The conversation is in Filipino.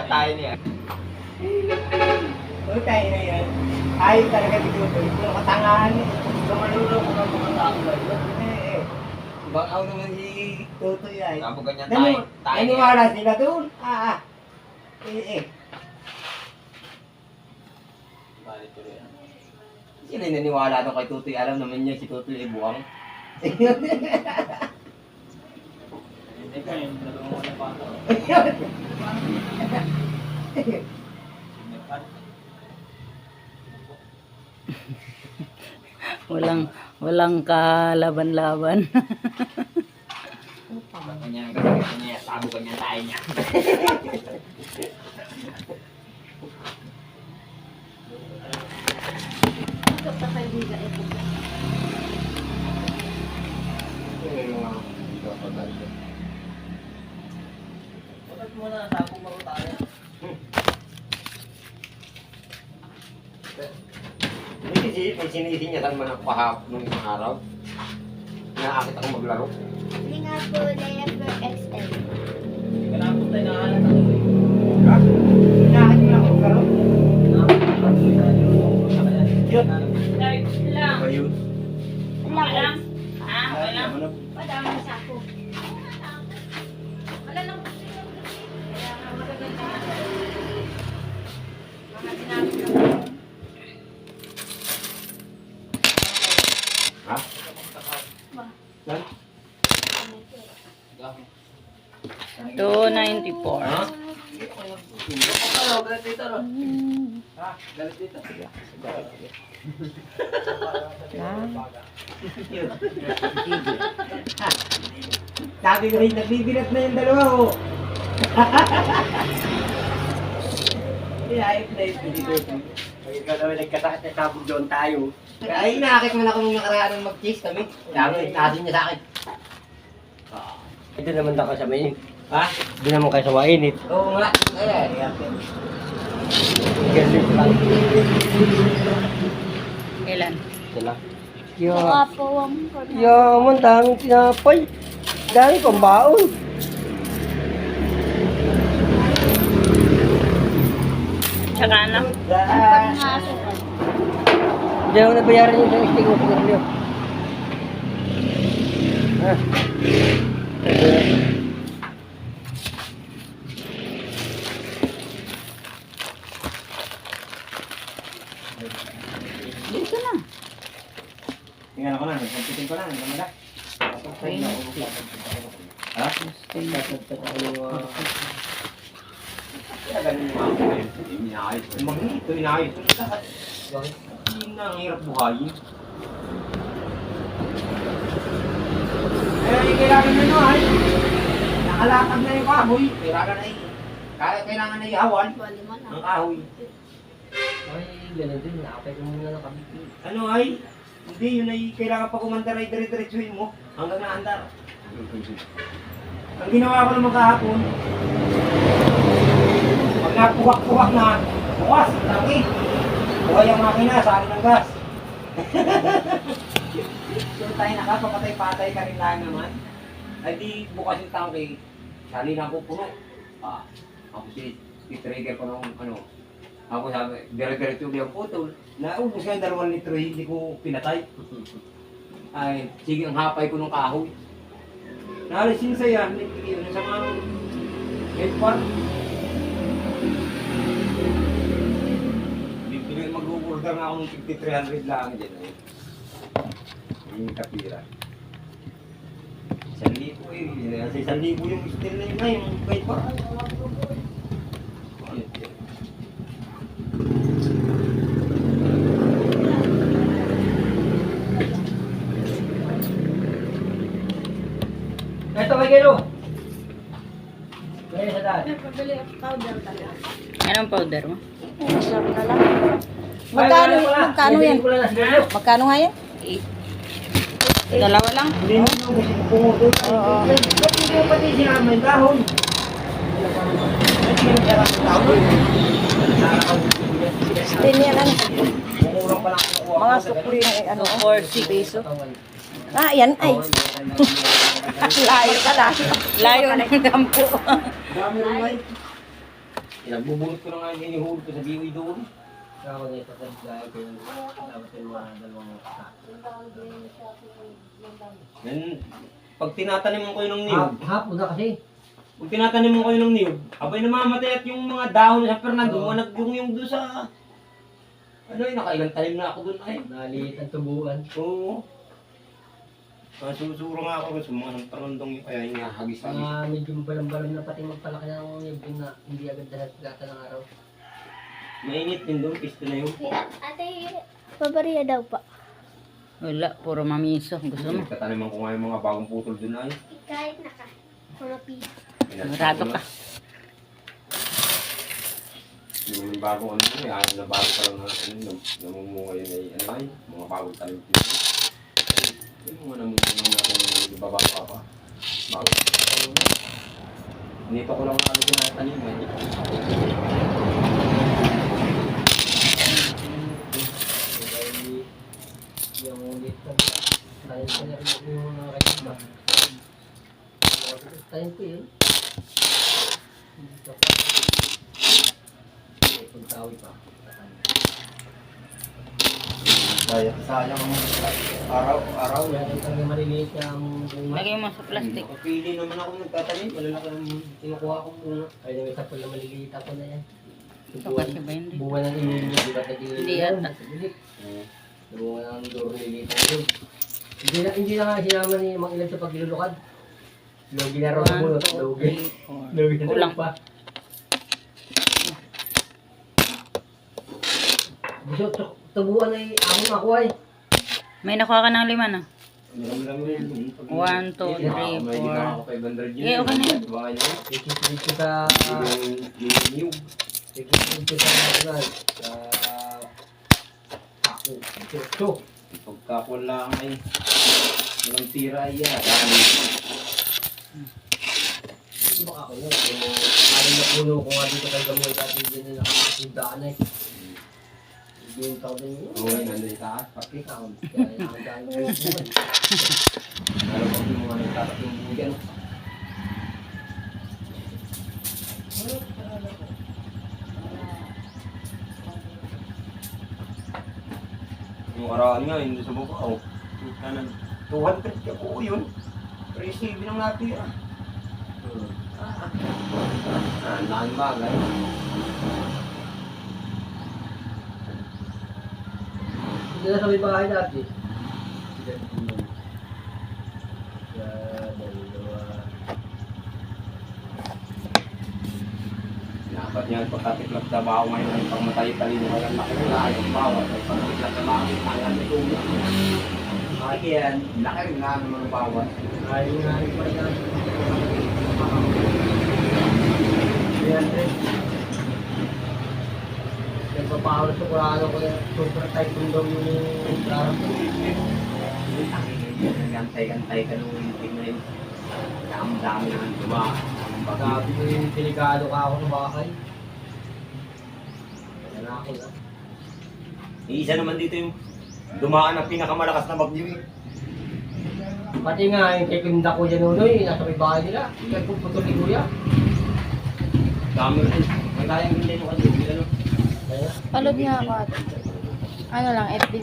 tayo niya. Uy, tayo na yan. Ayaw talaga dito. Ito katangahan eh. Lumalulong ko ng mga tao. Eh. Baka ako naman si Tutoy ay. Tapos ganyan tayo. Naniwala sila doon. Eh. Balik ko rin. Sila yung naniwala doon kay Tutoy. Alam naman niya si Tutoy ay buwang. Hindi ka yung dalawang wala pa ako. Walang kalaban-laban. Ganyan, sabo ganyan tayo niya. Bakit mo na tapong mo tayo? May sinisinyasan man ako kahapon nung isang araw. Naakit ako maglaro. Linga po, Lever XL. Hindi ka napunta, inaalat ako eh. Ha? Naakit mo na ako maglaro? Yun. Ayun. Lang. Okay lang. Padama sa ako. Wala lang. Mga sinabi ko. Ha? Lan? 294. Ha? Galit dito, no? Ha? Galit dito. Sabi ko rin, nagbibilat na yung dalawa ko. Ayop na yun. Pag ikaw naman nagkasakit na sabog doon tayo. Ay, nakakit mo na ako nung nakaraan ng mag-chase kami. Sabi, nasin niya sa akin. Ito naman daw kasama yun. Ha? Doon naman kayo sa mainit. Oo nga. Ay. Galing lang. Kailan? Sila. Baka po, Yaman, daming tinapay. Dami pang baon. Tsaka ano? Hindi ako nabayaran yung isang stick mo sa niyo. Dito na. Tingnan ako na, nagpampitin ko na, nagkamala. Ha? Kaya ganun yung mga kayo. Inaayos. Ito, inaayos. Bakit? Hindi na ang hirap buhayin. Eh, kailangan na no, ay. Nakalatag na yung kahoy. Kailangan na ihawan ng kahoy. Ay, ganun din. Nakapay ko muna ng kabiti. Ano ay? Hindi, yun ay kailangan pa kumandar ay dire-diretsuhin mo hanggang naandar. Ang ginawa ko naman kahapon, pag napuwak-puwak na, bukas, tangi. Buhay ang makina, sa akin ng gas. So tayo nakapapatay-patay ka rin lang naman. Ay di bukas yung tangi, sali na ako puno. Ako si-trigger ko ng ano. Ako sabi, dire-diretso yung putol. Naubos nga yung 2 litro, hindi ko pinatay. Ay, sige, ang hapay ko ng kahoy. Naalisin saya, yun sa mga headpart. Mag-order nga ako ng 5,300 lang dyan. Yung kapira. 1,000 eh. Kasi 1,000 yung steel na yun na, yung headpart. Ito may kilo. Kaya sa daan. Pabili ang powder talaga. Anong powder mo? Sarap na lang. Magkano yan? Magkano nga yan? Dalawa lang? Hindi mo pumutol. Oo. Ba't hindi mo pati sinama yung dahon? Din yan ano? Mumurang pa lang kinukuha. Mga sukli na ano? 40 peso. Yan ay. Layo ka lang. Layo ng dampo. Dami rin ay. Pinagbubunot ko na nga yung hinihulog ko sa biwi doon. Kaya ako na ipatag dahil ko yung dapat yung mga dalawang kasa. Yan, pag tinataniman ko yun ng niyog, Hapon na kasi. pag tinataniman ko yun ng niyog, abay namamatay at yung mga dahon sa Fernando, managdung yung doon sa... Ano yun, nakailang tanim na ako doon ay. Naliit ang tubuan. Oo. Masusuro nga ako sa mga ng parandong yung kaya hinahagis sa Medyo balam-balam na pati magpalaki ng niyog na hindi agad dahil gata ng araw. Mainit din doon, pisto na yun. Ate, pabariya daw pa. Wala, puro mamiso. Gusto mo? Kataniman ko nga yung mga bagong putol doon ay. Kahit naka. Mga pisa. Marado ka. Yung bagong ano yun, ayaw na bago pa lang na namumunga yun ay ano ay, mga bagong tanim. Yung mga namumunga na kung ibaba pa. Bago. Nito ko lang ano tinatanim ay. Yung ulit ko. Tayo ko na rin yung mga kaiba. Tayo ko yun. Dito pa. Pagtawi pa. Sayang araw. Yan ang kanyang maliliit ang bunga. Lagay mo sa plastic. Pili naman ako nagtatanim, malalaki ang Kinukuha ko bunga. Ay, may isa pala maliliit ako na yan. Ito kasi ba hindi? Bunga ng inilin. Di ba tayo Hindi yata. Bunga ng door nililiit ako yun. Hindi na nga sinama ni Mang Ilan sa paglulukad. Logi na raw ng mulot. Logi. Logi na Kulang pa. Gusto, tubuan ay akong ako ay. May nakuha ka ng 5 na. Marami yun. 1, 2, 3, 4. Eh, okay na yun. Baka yun. Ikikit ko sa... Yung niyog. Ikikit ko sa... Sa... Ako. Ito. Pagkakula ay walang tira ay dami. Hindi ba ako yun? Yung alam na puno ko nga dito kay Gamoy dati din nila nakakasundaan eh. Hindi yung tao din yun. Oo, nandun yung taas. Pati ka ako. Kaya ang dami ko yung buwan. Alam ko yung mga nagtatak yung bugyan. Yung arawan nga, hindi sa buka. Oh. 200 ka po yun. Receive ng natin. Lahan bagay. Hindi na sa may bahay dati. Dapat yan, pagkatiklap sa baho ngayon ay pagmatay-tali mo ang laki ng lahat ng bawat ay pagkatiklap sa baho ay ang itulo. Laki yan, laki rin nga naman ng bawat. Ayaw nga rin pa yan. 300. Nagpapahalo sa kurano ko yan. Super tight kung daw yung klaro ko. Gantay-gantay ka nung meeting na yun. Dami naman duma. Sabi ko yung delikado ka ako sa bakay. Kaya na ako na. Isa naman dito yung dumaan ang pinakamalakas na bagyo eh. Pati nga yung kay Kunda ko dyan nunoy, nasa may bahay nila. Kaya puputol ni Kuya. Dami rin. May kayang hindi nyo kasi. Kaya, Palod nga ako ate. Ano lang, FB.